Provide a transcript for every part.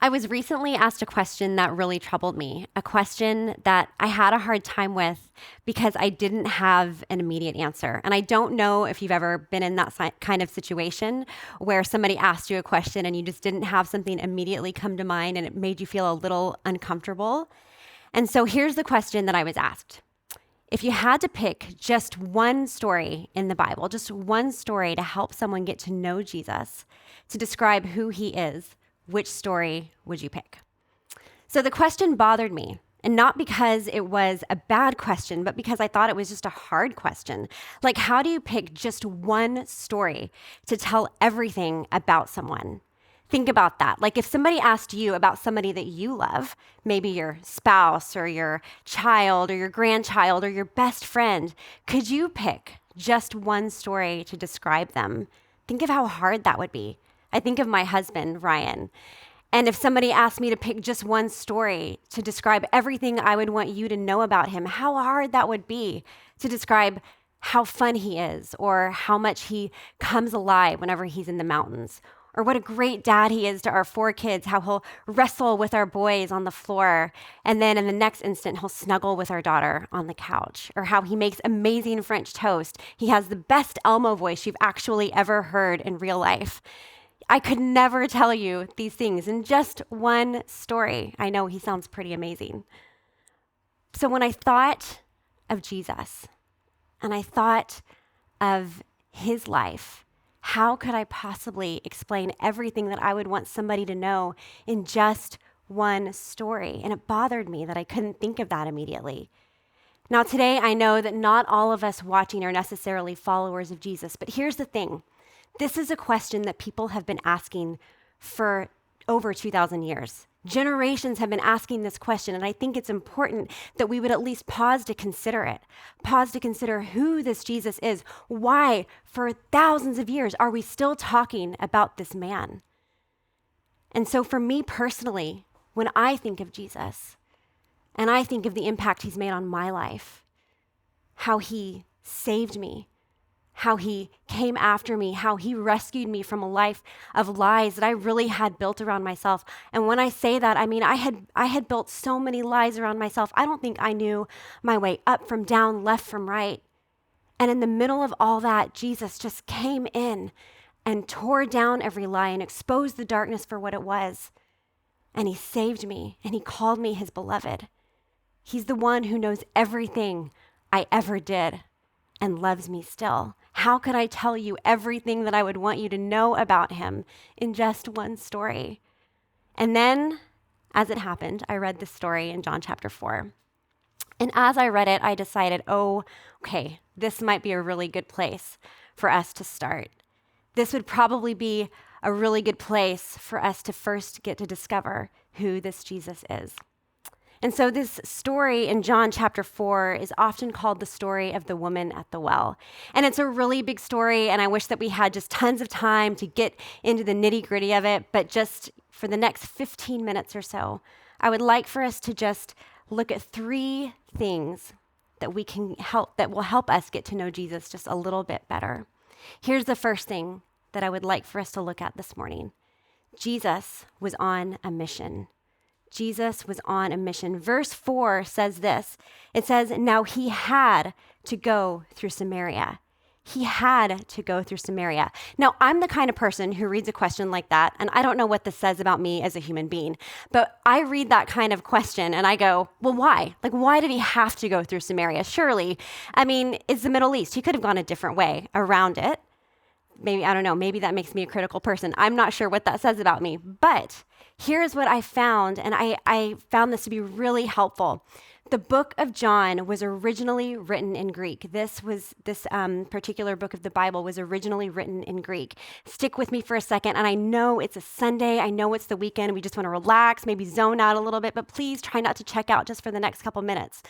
I was recently asked a question that really troubled me, a question that I had a hard time with because I didn't have an immediate answer. And I don't know if you've ever been in that kind of situation where somebody asked you a question and you just didn't have something immediately come to mind and it made you feel a little uncomfortable. And so here's the question that I was asked. If you had to pick just one story in the Bible, just one story to help someone get to know Jesus, to describe who he is, which story would you pick? So the question bothered me, and not because it was a bad question, but because I thought it was just a hard question. Like, how do you pick just one story to tell everything about someone? Think about that. Like, if somebody asked you about somebody that you love, maybe your spouse or your child or your grandchild or your best friend, could you pick just one story to describe them? Think of how hard that would be. I think of my husband, Ryan. And if somebody asked me to pick just one story to describe everything I would want you to know about him, how hard that would be to describe how fun he is, or how much he comes alive whenever he's in the mountains, or what a great dad he is to our 4 kids, how he'll wrestle with our boys on the floor, and then in the next instant, he'll snuggle with our daughter on the couch, or how he makes amazing French toast. He has the best Elmo voice you've actually ever heard in real life. I could never tell you these things in just one story. I know he sounds pretty amazing. So when I thought of Jesus and I thought of his life, how could I possibly explain everything that I would want somebody to know in just one story? And it bothered me that I couldn't think of that immediately. Now, today I know that not all of us watching are necessarily followers of Jesus, but here's the thing. This is a question that people have been asking for over 2,000 years. Generations have been asking this question, and I think it's important that we would at least pause to consider it. Pause to consider who this Jesus is. Why, for thousands of years, are we still talking about this man? And so for me personally, when I think of Jesus, and I think of the impact he's made on my life, how he saved me, how he came after me, how he rescued me from a life of lies that I really had built around myself. And when I say that, I mean, I had built so many lies around myself. I don't think I knew my way up from down, left from right. And in the middle of all that, Jesus just came in and tore down every lie and exposed the darkness for what it was. And he saved me, and he called me his beloved. He's the one who knows everything I ever did and loves me still. How could I tell you everything that I would want you to know about him in just one story? And then, as it happened, I read this story in John chapter 4. And as I read it, I decided, okay, this might be a really good place for us to start. This would probably be a really good place for us to first get to discover who this Jesus is. And so this story in John chapter 4 is often called the story of the woman at the well. And it's a really big story, and I wish that we had just tons of time to get into the nitty-gritty of it, but just for the next 15 minutes or so, I would like for us to just look at 3 things that will help us get to know Jesus just a little bit better. Here's the first thing that I would like for us to look at this morning. Jesus was on a mission. Jesus was on a mission. Verse 4 says this. It says, now he had to go through Samaria. He had to go through Samaria. Now, I'm the kind of person who reads a question like that, and I don't know what this says about me as a human being, but I read that kind of question and I go, well, why? Like, why did he have to go through Samaria? Surely, I mean, it's the Middle East. He could have gone a different way around it. Maybe, I don't know, maybe that makes me a critical person. I'm not sure what that says about me, but here's what I found, and I found this to be really helpful. The book of John was originally written in Greek. This particular book of the Bible was originally written in Greek. Stick with me for a second, and I know it's a Sunday, I know it's the weekend, we just want to relax, maybe zone out a little bit, but please try not to check out just for the next couple minutes.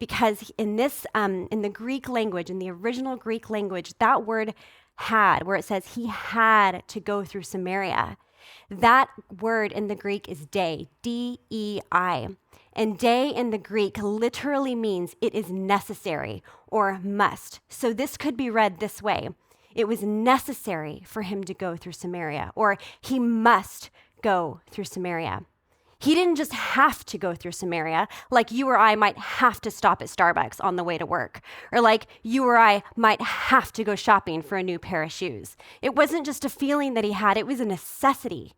Because in the Greek language, in the original Greek language, that word had, where it says he had to go through Samaria, that word in the Greek is dei, D-E-I. And dei in the Greek literally means it is necessary or must. So this could be read this way. It was necessary for him to go through Samaria, or he must go through Samaria. He didn't just have to go through Samaria like you or I might have to stop at Starbucks on the way to work, or like you or I might have to go shopping for a new pair of shoes. It wasn't just a feeling that he had, it was a necessity.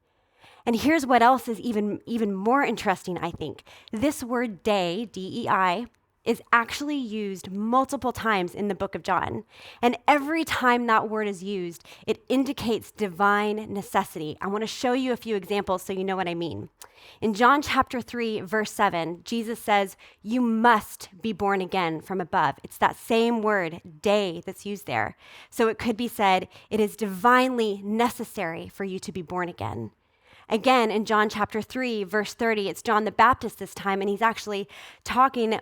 And here's what else is even more interesting, I think. This word day, D-E-I, is actually used multiple times in the book of John. And every time that word is used, it indicates divine necessity. I want to show you a few examples so you know what I mean. In John chapter 3, verse 7, Jesus says, "You must be born again from above." It's that same word, day, that's used there. So it could be said, it is divinely necessary for you to be born again. Again, in John chapter 3, verse 30, it's John the Baptist this time, and he's actually talking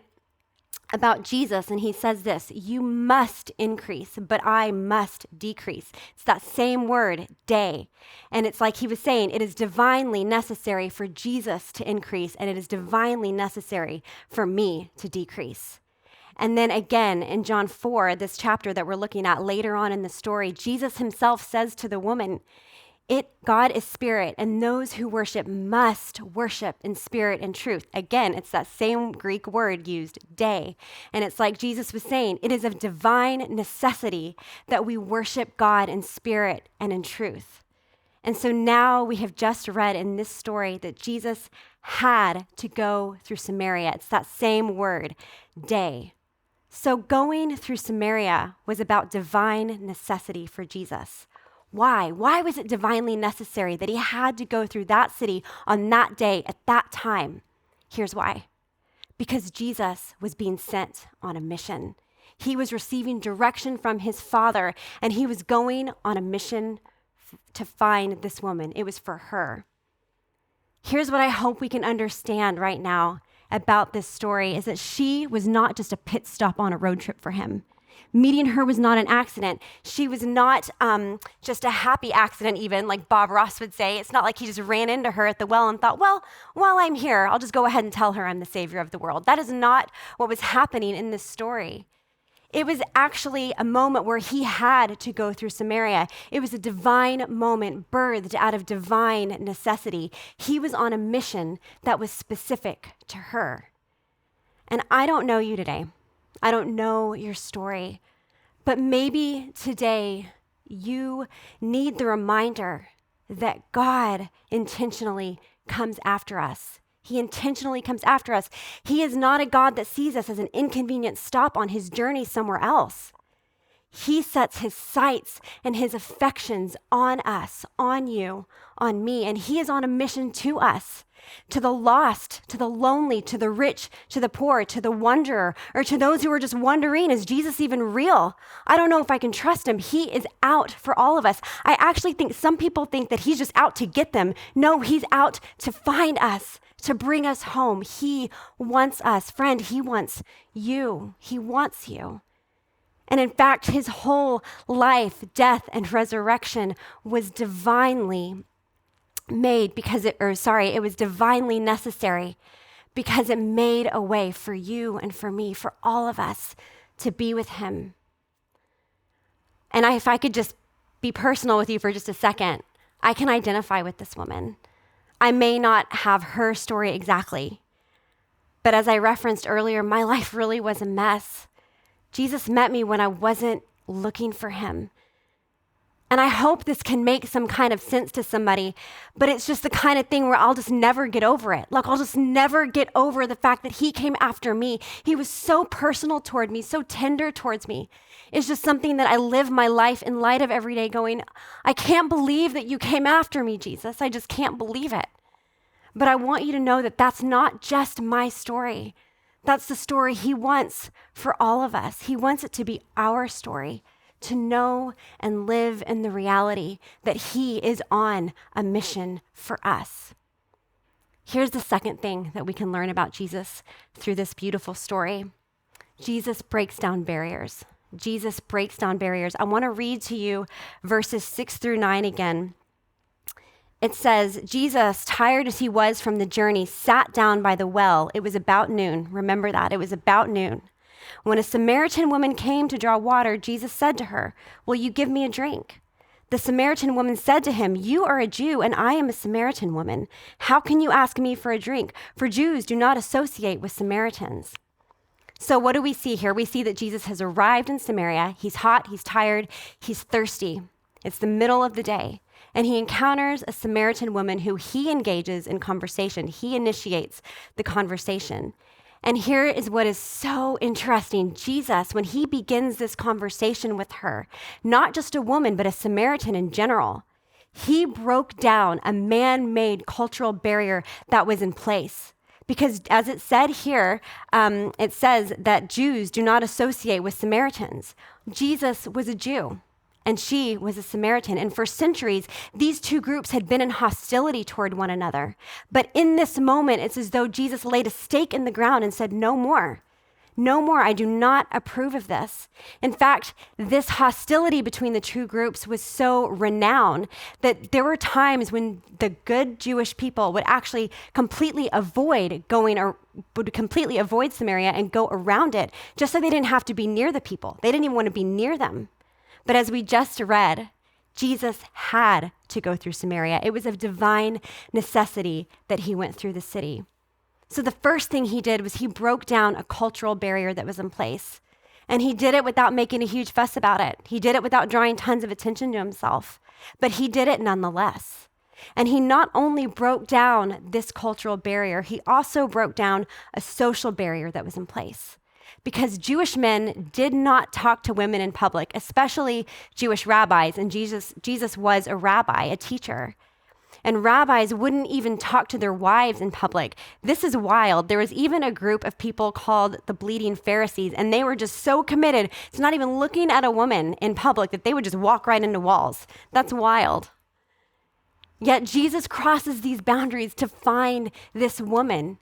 about Jesus, and he says this, "You must increase, but I must decrease." It's that same word, day. And it's like he was saying, it is divinely necessary for Jesus to increase, and it is divinely necessary for me to decrease. And then again, in John 4, this chapter that we're looking at later on in the story, Jesus himself says to the woman, God is spirit, and those who worship must worship in spirit and truth. Again, it's that same Greek word used, day. And it's like Jesus was saying, it is of divine necessity that we worship God in spirit and in truth. And so now we have just read in this story that Jesus had to go through Samaria. It's that same word, day. So going through Samaria was about divine necessity for Jesus. Why? Why was it divinely necessary that he had to go through that city on that day at that time? Here's why. Because Jesus was being sent on a mission. He was receiving direction from his Father, and he was going on a mission to find this woman. It was for her. Here's what I hope we can understand right now about this story is that she was not just a pit stop on a road trip for him. Meeting her was not an accident. She was not just a happy accident even, like Bob Ross would say. It's not like he just ran into her at the well and thought, well, while I'm here, I'll just go ahead and tell her I'm the savior of the world. That is not what was happening in this story. It was actually a moment where he had to go through Samaria. It was a divine moment birthed out of divine necessity. He was on a mission that was specific to her. And I don't know you today. I don't know your story, but maybe today you need the reminder that God intentionally comes after us. He intentionally comes after us. He is not a God that sees us as an inconvenient stop on his journey somewhere else. He sets his sights and his affections on us, on you, on me, and he is on a mission to us. To the lost, to the lonely, to the rich, to the poor, to the wanderer, or to those who are just wondering, is Jesus even real? I don't know if I can trust him. He is out for all of us. I actually think some people think that he's just out to get them. No, he's out to find us, to bring us home. He wants us. Friend, he wants you. He wants you. And in fact, his whole life, death, and resurrection was divinely made it was divinely necessary because it made a way for you and for me, for all of us to be with him. And if I could just be personal with you for just a second, I can identify with this woman. I may not have her story exactly, but as I referenced earlier, my life really was a mess. Jesus met me when I wasn't looking for him. And I hope this can make some kind of sense to somebody, but it's just the kind of thing where I'll just never get over it. Like I'll just never get over the fact that he came after me. He was so personal toward me, so tender towards me. It's just something that I live my life in light of every day going, I can't believe that you came after me, Jesus. I just can't believe it. But I want you to know that that's not just my story. That's the story he wants for all of us. He wants it to be our story, to know and live in the reality that he is on a mission for us. Here's the second thing that we can learn about Jesus through this beautiful story. Jesus breaks down barriers. Jesus breaks down barriers. I want to read to you verses 6-9 again. It says, Jesus, tired as he was from the journey, sat down by the well. It was about noon. Remember that. It was about noon. When a Samaritan woman came to draw water, Jesus said to her, will you give me a drink? The Samaritan woman said to him, "You are a Jew, and I am a Samaritan woman. How can you ask me for a drink? For Jews do not associate with Samaritans." So what do we see here? We see that Jesus has arrived in Samaria. He's hot, he's tired, he's thirsty. It's the middle of the day. And he encounters a Samaritan woman who he engages in conversation. He initiates the conversation. And here is what is so interesting. Jesus, when he begins this conversation with her, not just a woman, but a Samaritan in general, he broke down a man-made cultural barrier that was in place. Because as it said here, it says that Jews do not associate with Samaritans. Jesus was a Jew, and she was a Samaritan. And for centuries, these two groups had been in hostility toward one another. But in this moment, it's as though Jesus laid a stake in the ground and said, "No more. No more. I do not approve of this." In fact, this hostility between the two groups was so renowned that there were times when the good Jewish people would actually completely avoid Samaria and go around it, just so they didn't have to be near the people. They didn't even want to be near them. But as we just read, Jesus had to go through Samaria. It was of divine necessity that he went through the city. So the first thing he did was he broke down a cultural barrier that was in place. And he did it without making a huge fuss about it. He did it without drawing tons of attention to himself. But he did it nonetheless. And he not only broke down this cultural barrier, he also broke down a social barrier that was in place. Because Jewish men did not talk to women in public, especially Jewish rabbis. And Jesus was a rabbi, a teacher. And rabbis wouldn't even talk to their wives in public. This is wild. There was even a group of people called the Bleeding Pharisees, and they were just so committed to not even looking at a woman in public that they would just walk right into walls. That's wild. Yet Jesus crosses these boundaries to find this woman.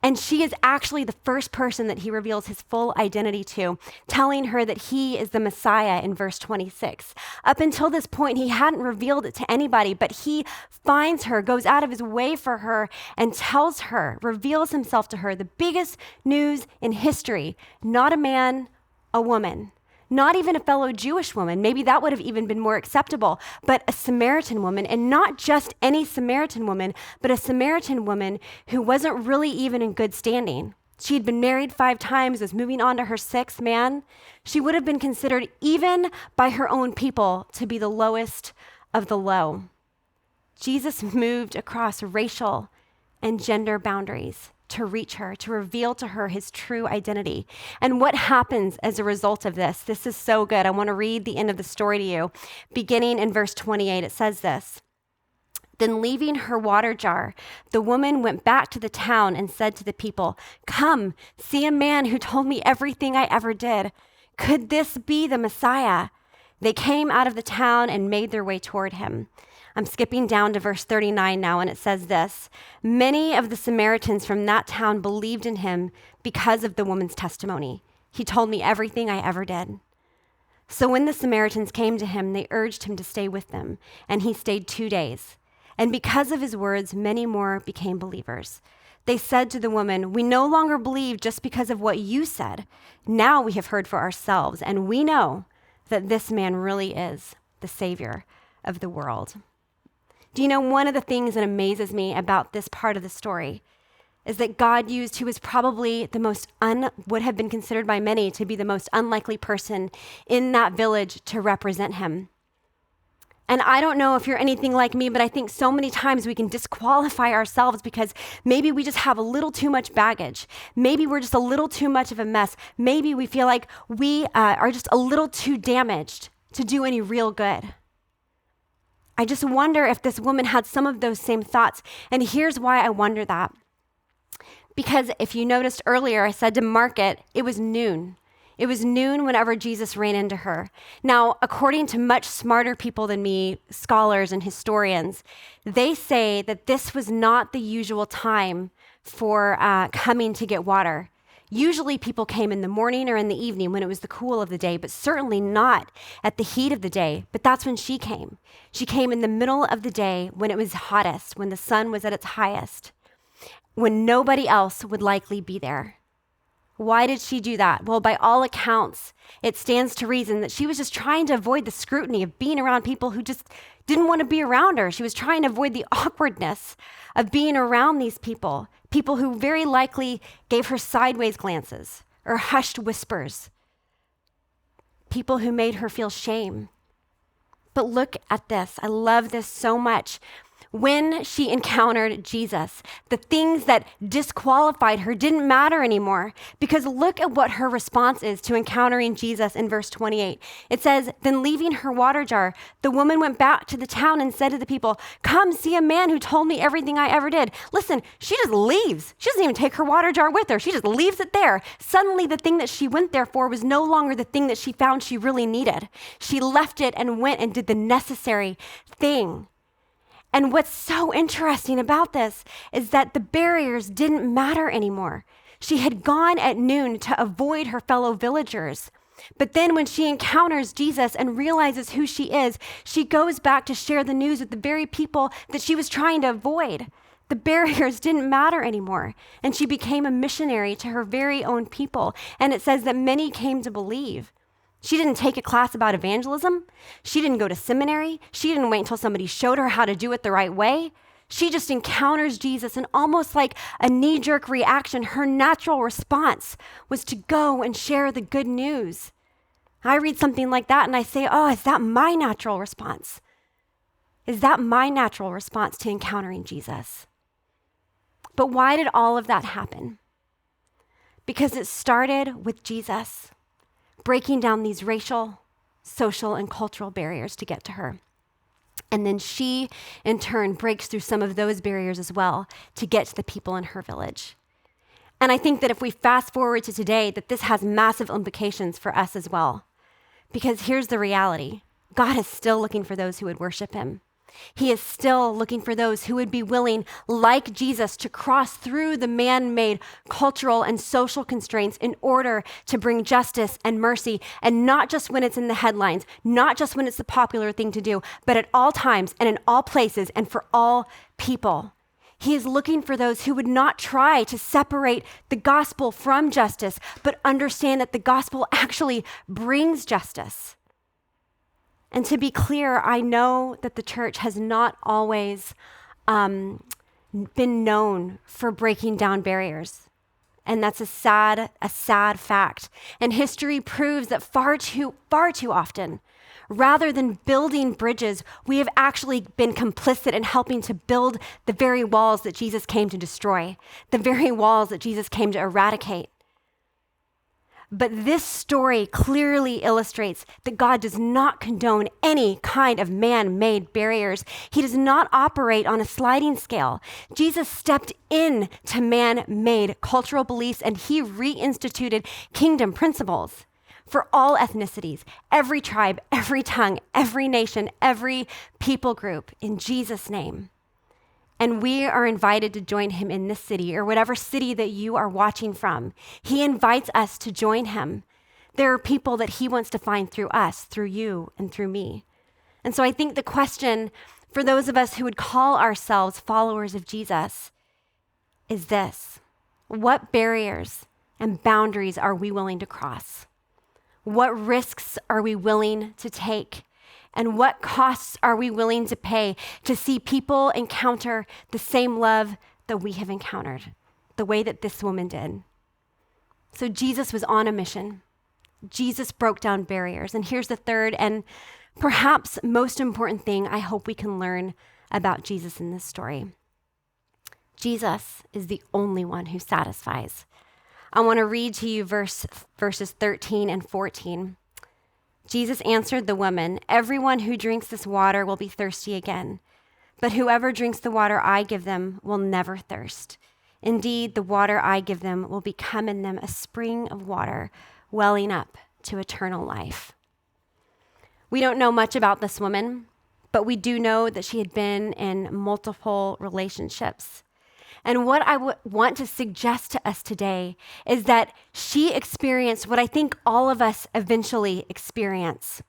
And she is actually the first person that he reveals his full identity to, telling her that he is the Messiah in verse 26. Up until this point, he hadn't revealed it to anybody, but he finds her, goes out of his way for her, and tells her, reveals himself to her, the biggest news in history. Not a man, a woman. Not even a fellow Jewish woman. Maybe that would have even been more acceptable, but a Samaritan woman, and not just any Samaritan woman, but a Samaritan woman who wasn't really even in good standing. She had been married 5 times, was moving on to her 6th man. She would have been considered, even by her own people, to be the lowest of the low. Jesus moved across racial and gender boundaries to reach her, to reveal to her his true identity. And what happens as a result of this? This is so good. I want to read the end of the story to you. Beginning in verse 28, it says this. Then leaving her water jar, the woman went back to the town and said to the people, "Come, see a man who told me everything I ever did. Could this be the Messiah?" They came out of the town and made their way toward him. I'm skipping down to verse 39 now, and it says this. Many of the Samaritans from that town believed in him because of the woman's testimony. He told me everything I ever did. So when the Samaritans came to him, they urged him to stay with them, and he stayed 2 days. And because of his words, many more became believers. They said to the woman, "We no longer believe just because of what you said. Now we have heard for ourselves, and we know that this man really is the Savior of the world." Do you know, one of the things that amazes me about this part of the story is that God used who was probably would have been considered by many to be the most unlikely person in that village to represent him. And I don't know if you're anything like me, but I think so many times we can disqualify ourselves because maybe we just have a little too much baggage. Maybe we're just a little too much of a mess. Maybe we feel like we are just a little too damaged to do any real good. I just wonder if this woman had some of those same thoughts. And here's why I wonder that. Because if you noticed earlier, I said to mark it, it was noon. It was noon whenever Jesus ran into her. Now, according to much smarter people than me, scholars and historians, they say that this was not the usual time for coming to get water. Usually people came in the morning or in the evening when it was the cool of the day, but certainly not at the heat of the day. But that's when she came. She came in the middle of the day when it was hottest, when the sun was at its highest, when nobody else would likely be there. Why did she do that? Well, by all accounts, it stands to reason that she was just trying to avoid the scrutiny of being around people who just didn't want to be around her. She was trying to avoid the awkwardness of being around these people who very likely gave her sideways glances or hushed whispers, people who made her feel shame. But look at this. I love this so much. When she encountered Jesus, the things that disqualified her didn't matter anymore, because look at what her response is to encountering Jesus in verse 28. It says, "Then leaving her water jar, the woman went back to the town and said to the people, 'Come see a man who told me everything I ever did.'" Listen, she just leaves. She doesn't even take her water jar with her. She just leaves it there. Suddenly, the thing that she went there for was no longer the thing that she found she really needed. She left it and went and did the necessary thing. And what's so interesting about this is that the barriers didn't matter anymore. She had gone at noon to avoid her fellow villagers. But then when she encounters Jesus and realizes who she is, she goes back to share the news with the very people that she was trying to avoid. The barriers didn't matter anymore. And she became a missionary to her very own people. And it says that many came to believe. She didn't take a class about evangelism. She didn't go to seminary. She didn't wait until somebody showed her how to do it the right way. She just encounters Jesus, and almost like a knee-jerk reaction, her natural response was to go and share the good news. I read something like that and I say, oh, is that my natural response? Is that my natural response to encountering Jesus? But why did all of that happen? Because it started with Jesus breaking down these racial, social, and cultural barriers to get to her. And then she, in turn, breaks through some of those barriers as well to get to the people in her village. And I think that if we fast forward to today, that this has massive implications for us as well. Because here's the reality. God is still looking for those who would worship him. He is still looking for those who would be willing, like Jesus, to cross through the man-made cultural and social constraints in order to bring justice and mercy, and not just when it's in the headlines, not just when it's the popular thing to do, but at all times and in all places and for all people. He is looking for those who would not try to separate the gospel from justice, but understand that the gospel actually brings justice. And to be clear, I know that the church has not always been known for breaking down barriers. And that's a sad fact. And history proves that far too often, rather than building bridges, we have actually been complicit in helping to build the very walls that Jesus came to destroy, the very walls that Jesus came to eradicate. But this story clearly illustrates that God does not condone any kind of man-made barriers. He does not operate on a sliding scale. Jesus stepped in to man-made cultural beliefs, and he reinstituted kingdom principles for all ethnicities, every tribe, every tongue, every nation, every people group, in Jesus' name. And we are invited to join him in this city, or whatever city that you are watching from. He invites us to join him. There are people that he wants to find through us, through you, and through me. And so I think the question for those of us who would call ourselves followers of Jesus is this: what barriers and boundaries are we willing to cross? What risks are we willing to take? And what costs are we willing to pay to see people encounter the same love that we have encountered, the way that this woman did? So Jesus was on a mission. Jesus broke down barriers. And here's the third and perhaps most important thing I hope we can learn about Jesus in this story. Jesus is the only one who satisfies. I want to read to you verses 13 and 14. Jesus answered the woman, "Everyone who drinks this water will be thirsty again, but whoever drinks the water I give them will never thirst. Indeed, the water I give them will become in them a spring of water welling up to eternal life." We don't know much about this woman, but we do know that she had been in multiple relationships. And what I want to suggest to us today is that she experienced what I think all of us eventually experience: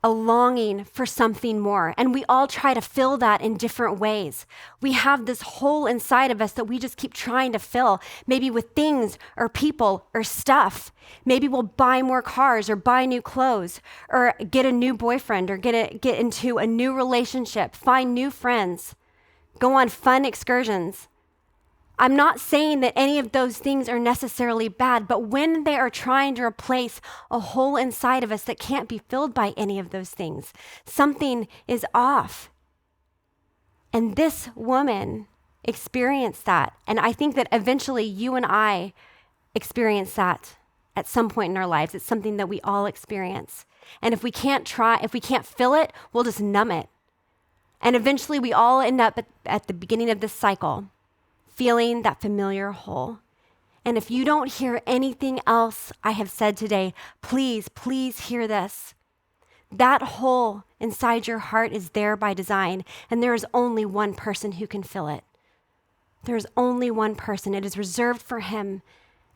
a longing for something more. And we all try to fill that in different ways. We have this hole inside of us that we just keep trying to fill, maybe with things or people or stuff. Maybe we'll buy more cars or buy new clothes or get a new boyfriend or get into a new relationship, find new friends, go on fun excursions. I'm not saying that any of those things are necessarily bad, but when they are trying to replace a hole inside of us that can't be filled by any of those things, something is off. And this woman experienced that. And I think that eventually you and I experience that at some point in our lives. It's something that we all experience. And if we can't fill it, we'll just numb it. And eventually we all end up at the beginning of this cycle, feeling that familiar hole. And if you don't hear anything else I have said today, please hear this. That hole inside your heart is there by design, and there is only one person who can fill it. There is only one person. It is reserved for him,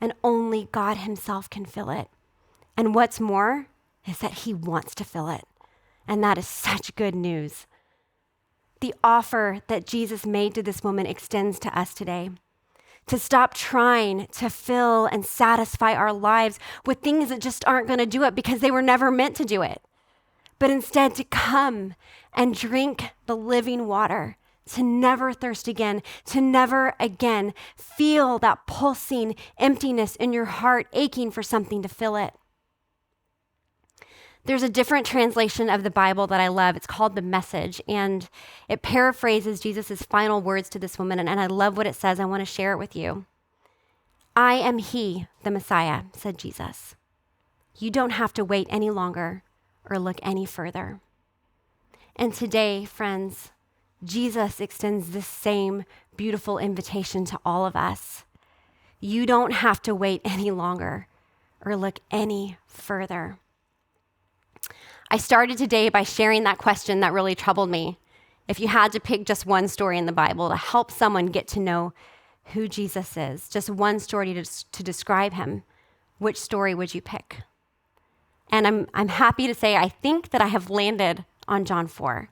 and only God himself can fill it. And what's more is that he wants to fill it. And that is such good news. The offer that Jesus made to this woman extends to us today. To stop trying to fill and satisfy our lives with things that just aren't going to do it because they were never meant to do it. But instead to come and drink the living water, to never thirst again, to never again feel that pulsing emptiness in your heart, aching for something to fill it. There's a different translation of the Bible that I love. It's called The Message, and it paraphrases Jesus' final words to this woman, and I love what it says. I want to share it with you. I am he, the Messiah, said Jesus. You don't have to wait any longer or look any further. And today, friends, Jesus extends this same beautiful invitation to all of us. You don't have to wait any longer or look any further. I started today by sharing that question that really troubled me. If you had to pick just one story in the Bible to help someone get to know who Jesus is, just one story to describe him, which story would you pick? And I'm happy to say I think that I have landed on John 4,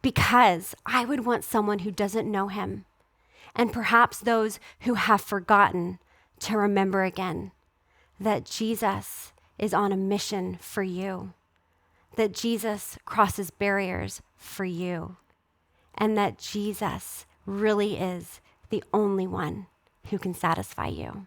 because I would want someone who doesn't know him, and perhaps those who have forgotten, to remember again that Jesus is on a mission for you, that Jesus crosses barriers for you, and that Jesus really is the only one who can satisfy you.